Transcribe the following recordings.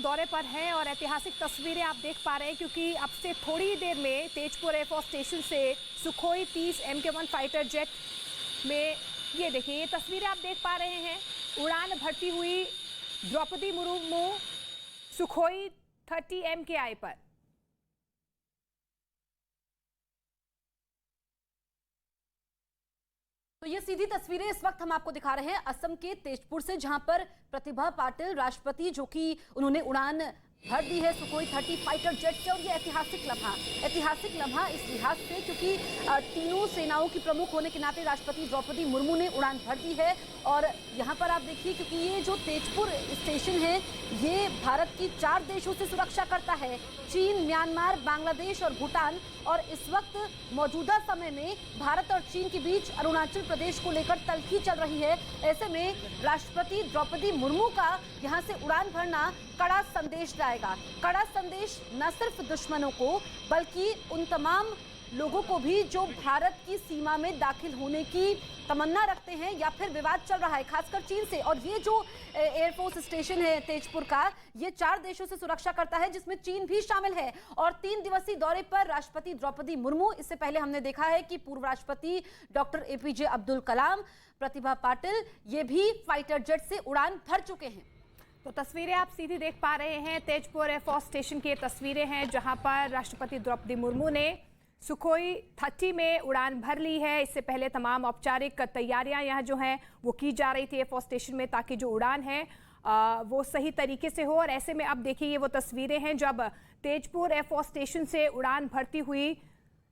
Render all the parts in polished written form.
दौरे पर हैं और ऐतिहासिक तस्वीरें आप देख पा रहे हैं क्योंकि अब से थोड़ी देर में तेजपुर एयरफोर्स स्टेशन से सुखोई 30 MK1 फाइटर जेट में ये देखिए, ये तस्वीरें आप देख पा रहे हैं। उड़ान भरती हुई द्रौपदी मुर्मू सुखोई 30 MKI पर। तो ये सीधी तस्वीरें इस वक्त हम आपको दिखा रहे हैं असम के तेजपुर से, जहां पर प्रतिभा पाटिल राष्ट्रपति जो कि उन्होंने उड़ान भर दी है सुखोई 30 फाइटर जेट से। और ये ऐतिहासिक लम्हा इस लिहाज से क्योंकि तीनों सेनाओं की प्रमुख होने के नाते राष्ट्रपति द्रौपदी मुर्मू ने उड़ान भर दी है। और यहाँ पर आप देखिए, क्योंकि ये जो तेजपुर स्टेशन है ये भारत की 4 देशों से सुरक्षा करता है, चीन, म्यांमार, बांग्लादेश और भूटान। और इस वक्त मौजूदा समय में भारत और चीन के बीच अरुणाचल प्रदेश को लेकर तल्खी चल रही है। ऐसे में राष्ट्रपति द्रौपदी मुर्मू का यहाँ से उड़ान भरना कड़ा संदेश लाएगा। कड़ा संदेश न सिर्फ दुश्मनों को बल्कि उन तमाम लोगों को भी जो भारत की सीमा में दाखिल होने की तमन्ना रखते हैं या फिर विवाद चल रहा है खासकर चीन से। और ये जो एयरफोर्स स्टेशन है तेजपुर का, ये 4 देशों से सुरक्षा करता है जिसमें चीन भी शामिल है। और 3 दिवसीय दौरे पर राष्ट्रपति द्रौपदी मुर्मू, इससे पहले हमने देखा है कि पूर्व राष्ट्रपति डॉक्टर APJ अब्दुल कलाम, प्रतिभा पाटिल, ये भी फाइटर जेट से उड़ान भर चुके हैं। तो तस्वीरें आप सीधी देख पा रहे हैं, तेजपुर एयरफोर्स स्टेशन की तस्वीरें हैं जहां पर राष्ट्रपति द्रौपदी मुर्मू ने सुखोई 30 में उड़ान भर ली है। इससे पहले तमाम औपचारिक तैयारियां यहाँ जो हैं वो की जा रही थी एयरफोर्स स्टेशन में, ताकि जो उड़ान है वो सही तरीके से हो। और ऐसे में अब देखिए, ये वो तस्वीरें हैं जब तेजपुर एयरफोर्स स्टेशन से उड़ान भरती हुई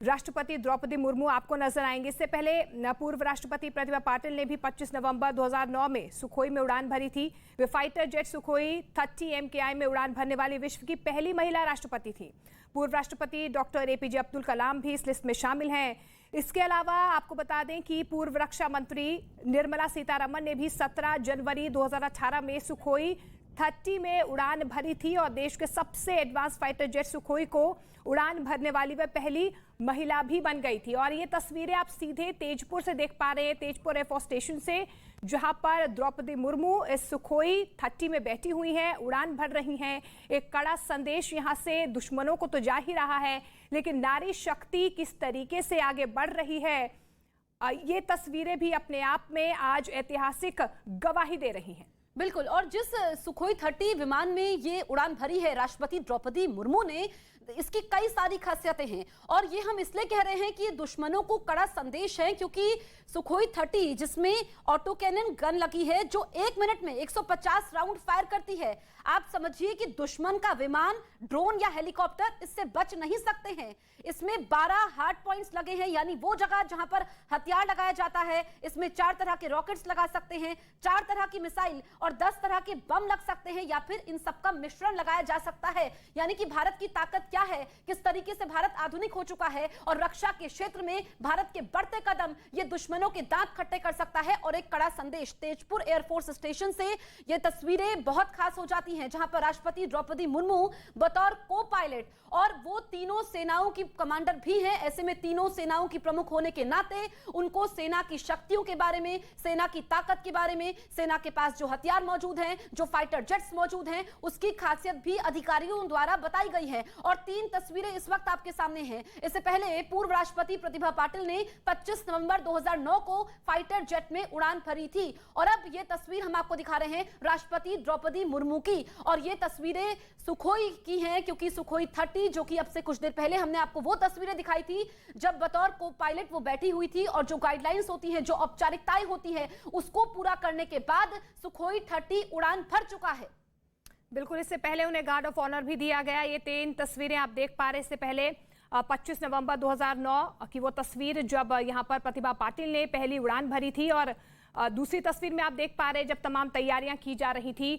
राष्ट्रपति द्रौपदी मुर्मू आपको नजर आएंगे। इससे पहले पूर्व राष्ट्रपति प्रतिभा पाटिल ने भी 25 नवंबर 2009 में सुखोई में उड़ान भरी थी। वे फाइटर जेट सुखोई 30 MKI में उड़ान भरने वाली विश्व की पहली महिला राष्ट्रपति थी। पूर्व राष्ट्रपति डॉक्टर APJ अब्दुल कलाम भी इस लिस्ट में शामिल हैं। इसके अलावा आपको बता दें कि पूर्व रक्षा मंत्री निर्मला सीतारमण ने भी 17 जनवरी 2018 में सुखोई 30 में उड़ान भरी थी और देश के सबसे एडवांस फाइटर जेट सुखोई को उड़ान भरने वाली वह पहली महिला भी बन गई थी। और ये तस्वीरें आप सीधे तेजपुर से देख पा रहे हैं, तेजपुर एयरफोर्स स्टेशन से, जहां पर द्रौपदी मुर्मू इस सुखोई 30 में बैठी हुई हैं, उड़ान भर रही हैं। एक कड़ा संदेश यहां से दुश्मनों को तो जा ही रहा है, लेकिन नारी शक्ति किस तरीके से आगे बढ़ रही है, ये तस्वीरें भी अपने आप में आज ऐतिहासिक गवाही दे रही हैं। बिल्कुल। और जिस सुखोई 30 विमान में ये उड़ान भरी है राष्ट्रपति द्रौपदी मुर्मू ने, इसकी कई सारी खासियतें हैं। और ये हम इसलिए कह रहे हैं कि ये दुश्मनों को कड़ा संदेश है, क्योंकि सुखोई 30 जिसमें ऑटो कैनन गन लगी है जो 1 मिनट में 150 राउंड फायर करती है। आप समझिए कि दुश्मन का विमान, ड्रोन या हेलीकॉप्टर इससे बच नहीं सकते हैं। इसमें 12 हार्ड पॉइंट्स लगे हैं, यानी वो जगह जहां पर हथियार लगाया जाता है। इसमें 4 तरह के रॉकेट्स लगा सकते हैं, 4 तरह की मिसाइल और 10 तरह के बम लग सकते हैं, या फिर इन सबका मिश्रण लगाया जा सकता है। यानी कि भारत की ताकत क्या है, किस तरीके से भारत आधुनिक हो चुका है और रक्षा के क्षेत्र में भारत के बढ़ते कदम ये दुश्मनों के दांत खट्टे कर सकता है। और एक कड़ा संदेश तेजपुर एयरफोर्स स्टेशन से ये तस्वीरें बहुत खास हो जाती हैं, जहां पर राष्ट्रपति द्रौपदी मुर्मू बतौर को पायलट, और वो तीनों सेनाओं की कमांडर भी हैं। ऐसे में तीनों सेनाओं की प्रमुख होने के नाते उनको सेना की शक्तियों के बारे में, सेना की ताकत के बारे में, सेना के पास जो हथियार मौजूद हैं, जो फाइटर जेट्स मौजूद हैं, उसकी खासियत भी अधिकारियों द्वारा बताई गई है। और 3 तस्वीरें इस वक्त आपके सामने हैं। इससे पहले पूर्व राष्ट्रपति प्रतिभा पाटिल ने 25 नवंबर 2009 को फाइटर जेट में उड़ान भरी थी। और अब ये तस्वीर हम आपको दिखा रहे हैं राष्ट्रपति द्रौपदी मुर्मू की। और ये तस्वीरें सुखोई की हैं, क्योंकि सुखोई 30 जो कि अब से कुछ देर पहले हमने आपको वो तस्वीरें दिखाई थी जब बतौर को पायलट वो बैठी हुई थी। और जो गाइडलाइंस होती हैं, जो औपचारिकताएं होती हैं, उसको पूरा करने के बाद सुखोई 30 उड़ान भर चुका है। बिल्कुल, इससे पहले उन्हें गार्ड ऑफ ऑनर भी दिया गया। ये 3 तस्वीरें आप देख पा रहे हैं। इससे पहले 25 नवंबर 2009 की वो तस्वीर जब यहां पर प्रतिभा पाटिल ने पहली उड़ान भरी थी। और दूसरी तस्वीर में आप देख पा रहे हैं जब तमाम तैयारियां की जा रही थी,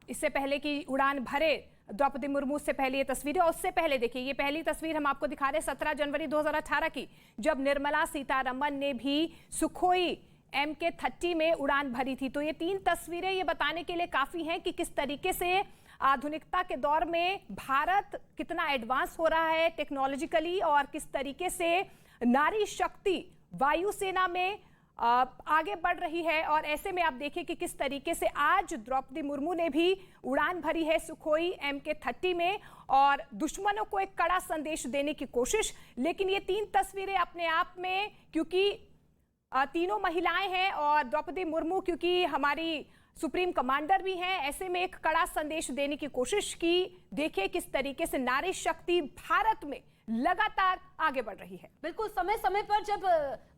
इससे पहले कि उड़ान भरे द्रौपदी मुर्मू से पहले ये तस्वीरें। और उससे पहले देखिए, ये पहली तस्वीर हम आपको दिखा रहे हैं 17 जनवरी 2018 की, जब निर्मला सीतारमण ने भी सुखोई MK30 में उड़ान भरी थी। तो ये 3 तस्वीरें ये बताने के लिए काफी हैं कि किस तरीके से आधुनिकता के दौर में भारत कितना एडवांस हो रहा है टेक्नोलॉजिकली, और किस तरीके से नारी शक्ति वायुसेना में आगे बढ़ रही है। और ऐसे में आप देखिए कि किस तरीके से आज द्रौपदी मुर्मू ने भी उड़ान भरी है सुखोई MK-30 में और दुश्मनों को एक कड़ा संदेश देने की कोशिश। लेकिन ये 3 तस्वीरें अपने आप में, क्योंकि तीनों महिलाएं हैं और द्रौपदी मुर्मू क्योंकि हमारी सुप्रीम कमांडर भी हैं, ऐसे में एक कड़ा संदेश देने की कोशिश की। देखिए किस तरीके से नारी शक्ति भारत में लगातार आगे बढ़ रही है। बिल्कुल, समय समय पर जब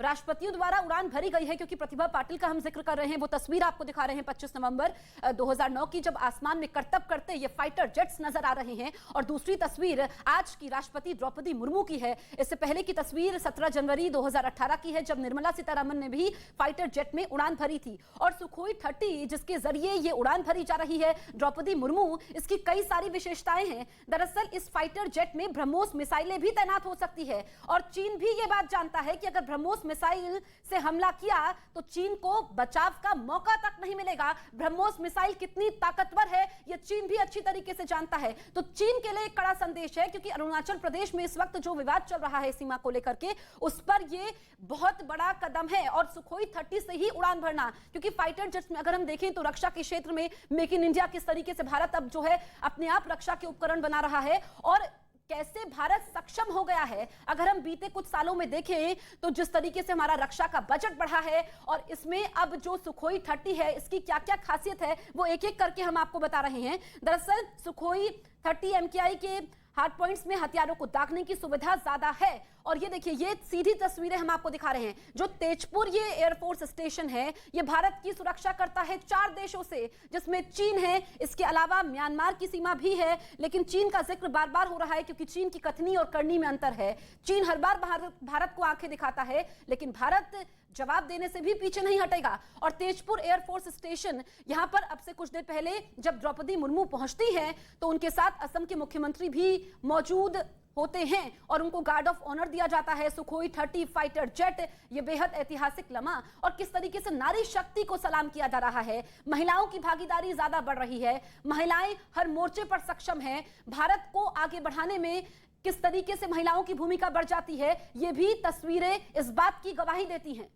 राष्ट्रपतियों द्वारा उड़ान भरी गई है, क्योंकि प्रतिभा पाटिल का हम जिक्र कर रहे हैं, वो तस्वीर आपको दिखा रहे हैं 25 नवंबर 2009 की, जब आसमान में करतब करते ये फाइटर जेट्स नजर आ रहे हैं। और दूसरी तस्वीर आज की राष्ट्रपति द्रौपदी मुर्मू की है। इससे पहले की तस्वीर 17 जनवरी 2018 की है, जब निर्मला सीतारमण ने भी फाइटर जेट में उड़ान भरी थी। और सुखोई 30 जिसके जरिए ये उड़ान भरी जा रही है द्रौपदी मुर्मू, इसकी कई सारी विशेषताएं हैं। दरअसल इस फाइटर जेट में ब्रह्मोस मिसाइलें भी तैनात हो सकती है और चीन भी ये बात जानता है कि अगर ब्रह्मोस मिसाइल से हमला किया तो चीन को बचाव का मौका तक नहीं मिलेगा। ब्रह्मोस मिसाइल कितनी ताकतवर है ये चीन भी अच्छी तरीके से जानता है। तो चीन के लिए एक कड़ा संदेश है, क्योंकि अरुणाचल प्रदेश में इस वक्त जो विवाद चल रहा है सीमा को लेकर के, उस पर ये बहुत बड़ा कदम है। और सुखोई 30 से ही उड़ान भरना, क्योंकि फाइटर जेट्स में अगर हम देखें तो रक्षा के क्षेत्र में मेक इन इंडिया किस तरीके से भारत अब जो है अपने आप रक्षा के उपकरण बना रहा है और कैसे भारत सक्षम हो गया है। अगर हम बीते कुछ सालों में देखें तो जिस तरीके से हमारा रक्षा का बजट बढ़ा है और इसमें अब जो सुखोई 30 है इसकी क्या क्या खासियत है वो एक एक करके हम आपको बता रहे हैं। दरअसल सुखोई 30 MKI के हार्ड पॉइंट्स में हथियारों को दागने की सुविधा ज्यादा है। और ये देखिए, ये सीधी तस्वीरें हम आपको दिखा रहे हैं। जो तेजपुर ये एयरफोर्स स्टेशन है, ये भारत की सुरक्षा करता है 4 देशों से, जिसमें चीन है, इसके अलावा म्यांमार की सीमा भी है। लेकिन चीन का जिक्र बार बार हो रहा है क्योंकि चीन की कथनी और करनी में अंतर है। चीन हर बार भारत को आंखें दिखाता है, लेकिन भारत जवाब देने से भी पीछे नहीं हटेगा। और तेजपुर एयरफोर्स स्टेशन, यहां पर अब से कुछ देर पहले जब द्रौपदी मुर्मू पहुंचती हैं तो उनके साथ असम के मुख्यमंत्री भी मौजूद होते हैं और उनको गार्ड ऑफ ऑनर दिया जाता है। सुखोई 30 फाइटर जेट, ये बेहद ऐतिहासिक लम्हा। और किस तरीके से नारी शक्ति को सलाम किया जा रहा है। महिलाओं की भागीदारी ज्यादा बढ़ रही है, महिलाएं हर मोर्चे पर सक्षम हैं। भारत को आगे बढ़ाने में किस तरीके से महिलाओं की भूमिका बढ़ जाती है, ये भी तस्वीरें इस बात की गवाही देती हैं।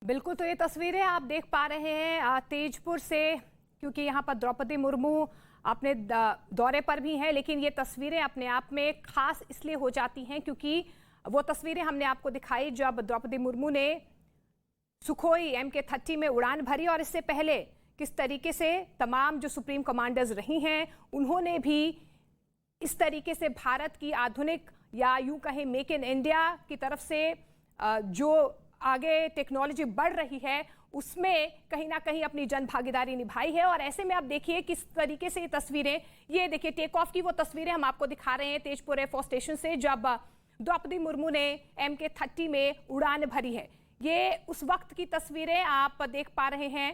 बिल्कुल, तो ये तस्वीरें आप देख पा रहे हैं तेजपुर से, क्योंकि यहाँ पर द्रौपदी मुर्मू अपने दौरे पर भी हैं। लेकिन ये तस्वीरें अपने आप में खास इसलिए हो जाती हैं क्योंकि वो तस्वीरें हमने आपको दिखाई जब द्रौपदी मुर्मू ने सुखोई MK-30 में उड़ान भरी। और इससे पहले किस तरीके से तमाम जो सुप्रीम कमांडर्स रही हैं उन्होंने भी इस तरीके से भारत की आधुनिक या यूं कहें मेक इन इंडिया की तरफ से जो आगे टेक्नोलॉजी बढ़ रही है उसमें कहीं ना कहीं अपनी जन भागीदारी निभाई है। और ऐसे में आप देखिए किस तरीके से ये तस्वीरें, ये देखिए टेक ऑफ की वो तस्वीरें हम आपको दिखा रहे हैं तेजपुर एयरफोर्स स्टेशन से, जब द्रौपदी मुर्मू ने MK-30 में उड़ान भरी है। ये उस वक्त की तस्वीरें आप देख पा रहे हैं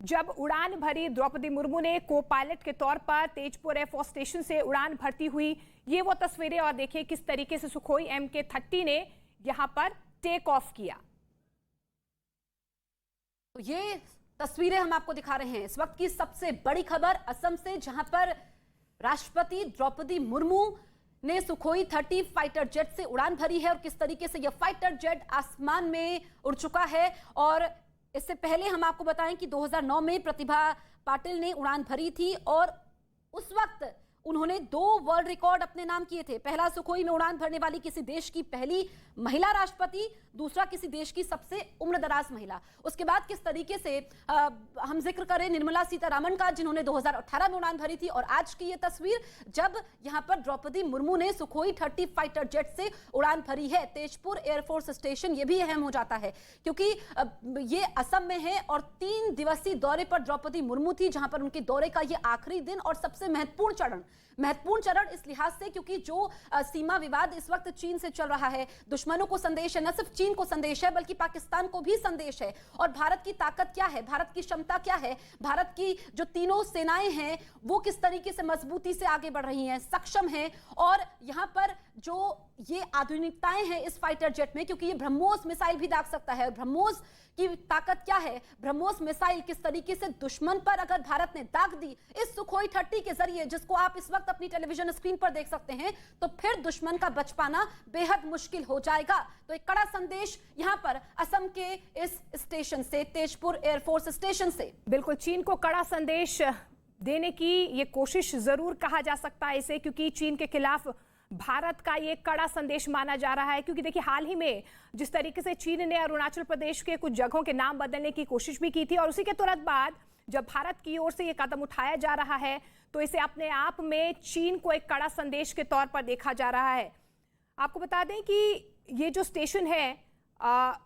जब उड़ान भरी द्रौपदी मुर्मू ने को पायलट के तौर पर तेजपुर एयरफोर्स स्टेशन से उड़ान भरती हुई, ये वो तस्वीरें। और देखिए किस तरीके से सुखोई MK-30 ने यहाँ पर टेक ऑफ किया। तो ये तस्वीरें हम आपको दिखा रहे हैं इस वक्त की सबसे बड़ी खबर असम से, जहां पर राष्ट्रपति द्रौपदी मुर्मू ने सुखोई 30 फाइटर जेट से उड़ान भरी है। और किस तरीके से यह फाइटर जेट आसमान में उड़ चुका है। और इससे पहले हम आपको बताएं कि 2009 में प्रतिभा पाटिल ने उड़ान भरी थी और उस वक्त उन्होंने 2 वर्ल्ड रिकॉर्ड अपने नाम किए थे। पहला सुखोई में उड़ान भरने वाली किसी देश की पहली महिला राष्ट्रपति, दूसरा किसी देश की सबसे उम्रदराज महिला। उसके बाद किस तरीके से हम जिक्र करें निर्मला सीतारमण का, जिन्होंने 2018 में उड़ान भरी थी। और आज की ये तस्वीर जब यहां पर द्रौपदी मुर्मू ने सुखोई 30 फाइटर जेट से उड़ान भरी है। तेजपुर एयरफोर्स स्टेशन ये भी अहम हो जाता है क्योंकि ये असम में है और 3 दिवसीय दौरे पर द्रौपदी मुर्मू थी, जहां पर उनके दौरे का ये आखिरी दिन और सबसे महत्वपूर्ण चरण इस लिहाज से क्योंकि जो सीमा विवाद इस वक्त चीन से चल रहा है, दुश्मनों को संदेश है, न सिर्फ चीन को संदेश है बल्कि पाकिस्तान को भी संदेश है। और भारत की ताकत क्या है, भारत की क्षमता क्या है, भारत की जो तीनों सेनाएं हैं वो किस तरीके से मजबूती से आगे बढ़ रही हैं, सक्षम हैं। और यहां पर जो ये आधुनिकताएं हैं इस फाइटर जेट में, क्योंकि ये ब्रह्मोस मिसाइल भी दाग सकता है। ब्रह्मोस की ताकत क्या है, ब्रह्मोस मिसाइल किस तरीके से दुश्मन पर अगर भारत ने दाग दी इस सुखोई 30 के जरिए, जिसको आप इस वक्त अपनी टेलीविजन स्क्रीन पर देख सकते हैं, तो फिर दुश्मन का बच पाना बेहद मुश्किल हो जाएगा। तो एक कड़ा संदेश यहां पर असम के इस स्टेशन से, तेजपुर एयरफोर्स स्टेशन से। बिल्कुल, चीन को कड़ा संदेश देने की ये कोशिश जरूर कहा जा सकता है इसे, क्योंकि चीन के खिलाफ भारत का ये कड़ा संदेश माना जा रहा है। क्योंकि देखिए, हाल ही में जिस तरीके से चीन ने अरुणाचल प्रदेश के कुछ जगहों के नाम बदलने की कोशिश भी की थी, और उसी के तुरंत बाद जब भारत की ओर से ये कदम उठाया जा रहा है, तो इसे अपने आप में चीन को एक कड़ा संदेश के तौर पर देखा जा रहा है। आपको बता दें कि ये जो स्टेशन है,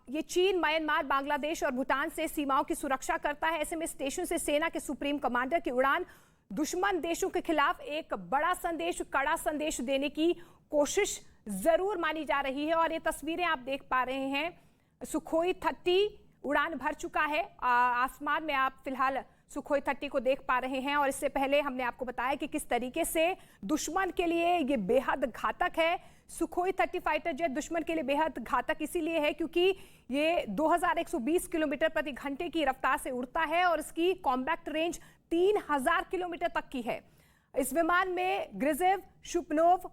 ये चीन, म्यांमार, बांग्लादेश और भूटान से सीमाओं की सुरक्षा करता है। ऐसे में स्टेशन से सेना के सुप्रीम कमांडर की उड़ान दुश्मन देशों के खिलाफ एक बड़ा संदेश, कड़ा संदेश देने की कोशिश जरूर मानी जा रही है। और ये तस्वीरें आप देख पा रहे हैं, सुखोई 30 उड़ान भर चुका है। आसमान में आप फिलहाल सुखोई 30 को देख पा रहे हैं। और इससे पहले हमने आपको बताया कि किस तरीके से दुश्मन के लिए ये बेहद घातक है। सुखोई 30 फाइटर जेट दुश्मन के लिए बेहद घातक इसीलिए है क्योंकि ये 2120 किलोमीटर प्रति घंटे की रफ्तार से उड़ता है और इसकी कॉम्बैक्ट रेंज 3000 किलोमीटर तक की है। इस विमान में ग्रिजेव, शुपनोव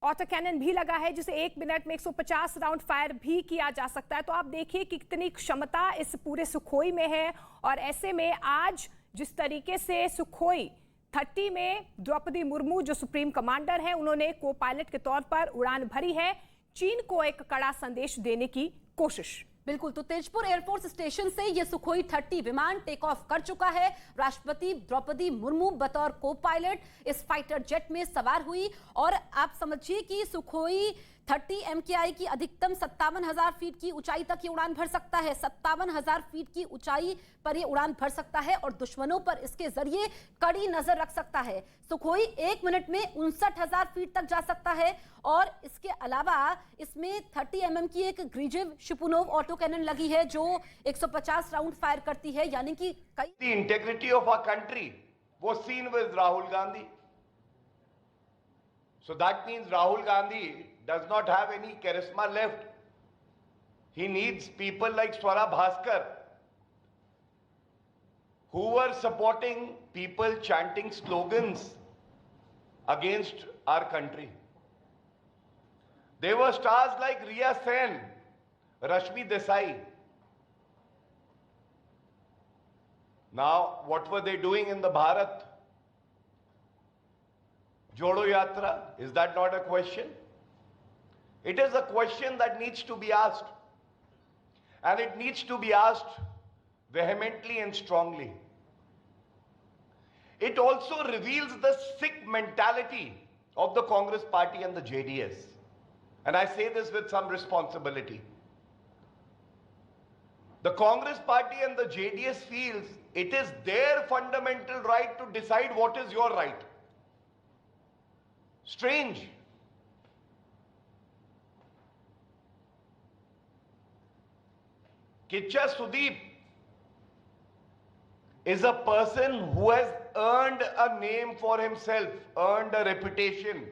ऑटो कैनन भी लगा है, जिसे 1 मिनट में 150 राउंड फायर भी किया जा सकता है। तो आप देखिए कि कितनी क्षमता इस पूरे सुखोई में है। और ऐसे में आज जिस तरीके से सुखोई 30 में द्रौपदी मुर्मू जो सुप्रीम कमांडर हैं, उन्होंने को पायलट के तौर पर उड़ान भरी है, चीन को एक कड़ा संदेश देने की कोशिश। बिल्कुल, तो तेजपुर एयरफोर्स स्टेशन से ये सुखोई 30 विमान टेक ऑफ कर चुका है। राष्ट्रपति द्रौपदी मुर्मू बतौर को पायलट इस फाइटर जेट में सवार हुई। और आप समझिए कि सुखोई 30 MKI की अधिकतम 57,000 फीट की ऊंचाई तक ये उड़ान भर सकता है। 57,000 फीट की ऊंचाई पर ये उड़ान भर सकता है और दुश्मनों पर इसके जरिए कड़ी नजर रख सकता है। सुखोई 1 मिनट में 59,000 फीट तक जा सकता है। और इसके अलावा इसमें 30 mm की एक ग्रिजेव शिपुनोव ऑटो कैनन लगी है जो 150 राउंड फायर करती है, यानी कि The integrity of our country was seen with Rahul Gandhi. So that means Rahul Gandhi does not have any charisma left. He needs people like Swara Bhaskar who were supporting people chanting slogans against our country. There were stars like Riya Sen, Rashmi Desai. Now, what were they doing in the Bharat Jodo Yatra? Is that not a question? It is a question that needs to be asked. And it needs to be asked vehemently and strongly. It also reveals the sick mentality of the Congress party and the JDS. And I say this with some responsibility. The Congress party and the JDS feels it is their fundamental right to decide what is your right. Strange. Kicha Sudeep is a person who has earned a name for himself, earned a reputation.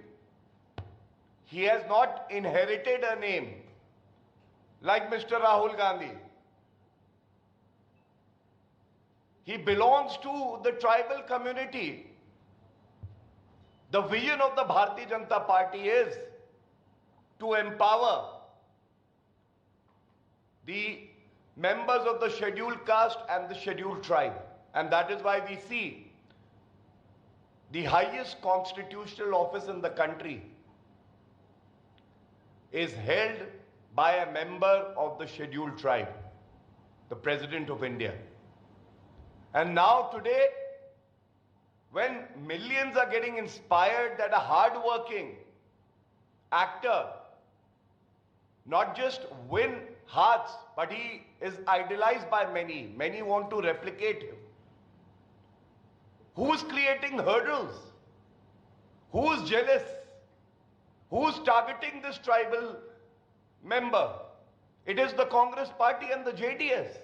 He has not inherited a name like Mr. Rahul Gandhi. He belongs to the tribal community. The vision of the Bharatiya Janata Party is to empower the members of the scheduled caste and the scheduled tribe. And that is why we see the highest constitutional office in the country is held by a member of the scheduled tribe, the President of India. And now today, when millions are getting inspired that a hard-working actor not just win hearts, but he is idolized by many. Many want to replicate him. Who's creating hurdles? Who's jealous? Who's targeting this tribal member? It is the Congress party and the JDS.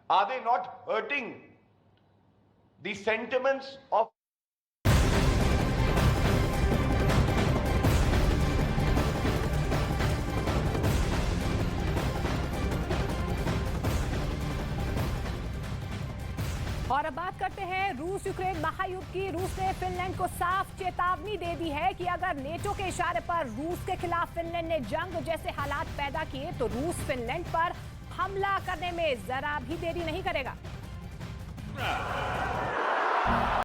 Are they not hurting the sentiments of हैं रूस Ukraine महायुद्ध की। रूस ने Finland को साफ चेतावनी दे दी है कि अगर नेटो के इशारे पर रूस के खिलाफ फिनलैंड ने जंग जैसे हालात पैदा किए तो रूस फिनलैंड पर हमला करने में जरा भी देरी नहीं करेगा।